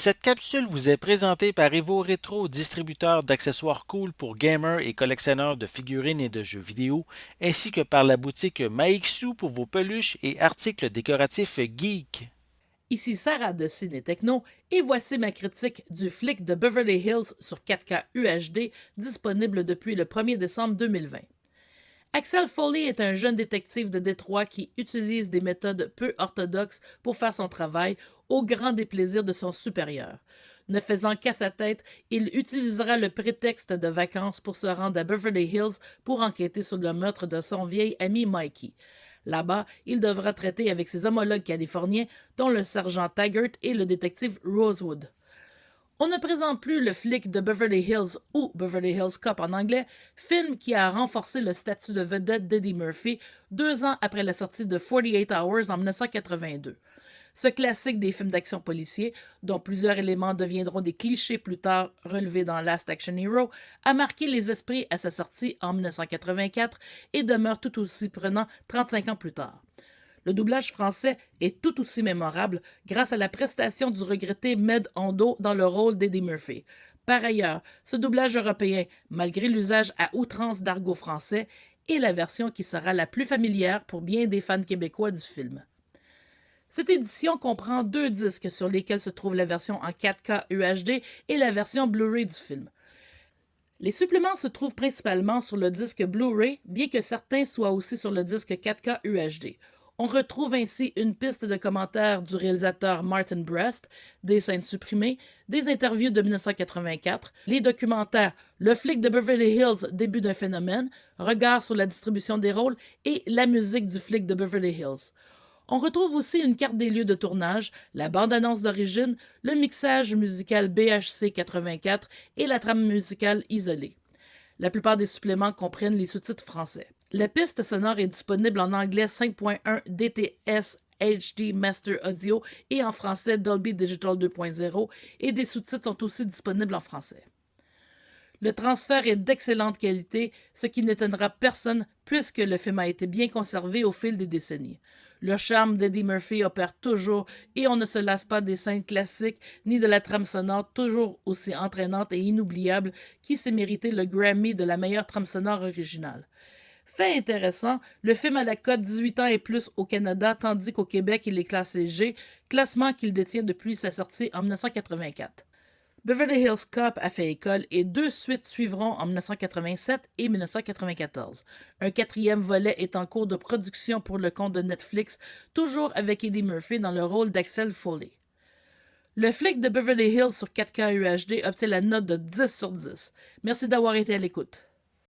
Cette capsule vous est présentée par Evo Retro, distributeur d'accessoires cool pour gamers et collectionneurs de figurines et de jeux vidéo, ainsi que par la boutique Maixu pour vos peluches et articles décoratifs geek. Ici Sarah de Ciné Techno et voici ma critique du flic de Beverly Hills sur 4K UHD disponible depuis le 1er décembre 2020. Axel Foley est un jeune détective de Détroit qui utilise des méthodes peu orthodoxes pour faire son travail au grand déplaisir de son supérieur. Ne faisant qu'à sa tête, il utilisera le prétexte de vacances pour se rendre à Beverly Hills pour enquêter sur le meurtre de son vieil ami Mikey. Là-bas, il devra traiter avec ses homologues californiens, dont le sergent Taggart et le détective Rosewood. On ne présente plus le flic de Beverly Hills ou Beverly Hills Cop en anglais, film qui a renforcé le statut de vedette d'Eddie Murphy 2 ans après la sortie de 48 Hours en 1982. Ce classique des films d'action policiers, dont plusieurs éléments deviendront des clichés plus tard relevés dans Last Action Hero, a marqué les esprits à sa sortie en 1984 et demeure tout aussi prenant 35 ans plus tard. Le doublage français est tout aussi mémorable grâce à la prestation du regretté Med Hondo dans le rôle d'Eddie Murphy. Par ailleurs, ce doublage européen, malgré l'usage à outrance d'argot français, est la version qui sera la plus familière pour bien des fans québécois du film. Cette édition comprend 2 disques sur lesquels se trouve la version en 4K UHD et la version Blu-ray du film. Les suppléments se trouvent principalement sur le disque Blu-ray, bien que certains soient aussi sur le disque 4K UHD. On retrouve ainsi une piste de commentaires du réalisateur Martin Brest, des scènes supprimées, des interviews de 1984, les documentaires Le flic de Beverly Hills, début d'un phénomène, Regard sur la distribution des rôles et la musique du flic de Beverly Hills. On retrouve aussi une carte des lieux de tournage, la bande-annonce d'origine, le mixage musical BHC 84 et la trame musicale isolée. La plupart des suppléments comprennent les sous-titres français. La piste sonore est disponible en anglais 5.1 DTS HD Master Audio et en français Dolby Digital 2.0 et des sous-titres sont aussi disponibles en français. Le transfert est d'excellente qualité, ce qui n'étonnera personne puisque le film a été bien conservé au fil des décennies. Le charme d'Eddie Murphy opère toujours et on ne se lasse pas des scènes classiques ni de la trame sonore toujours aussi entraînante et inoubliable qui s'est mérité le Grammy de la meilleure trame sonore originale. Fait intéressant, le film a la cote 18 ans et plus au Canada tandis qu'au Québec il est classé G, classement qu'il détient depuis sa sortie en 1984. Beverly Hills Cop a fait école et 2 suites suivront en 1987 et 1994. Un 4e volet est en cours de production pour le compte de Netflix, toujours avec Eddie Murphy dans le rôle d'Axel Foley. Le flic de Beverly Hills sur 4K UHD obtient la note de 10 sur 10. Merci d'avoir été à l'écoute.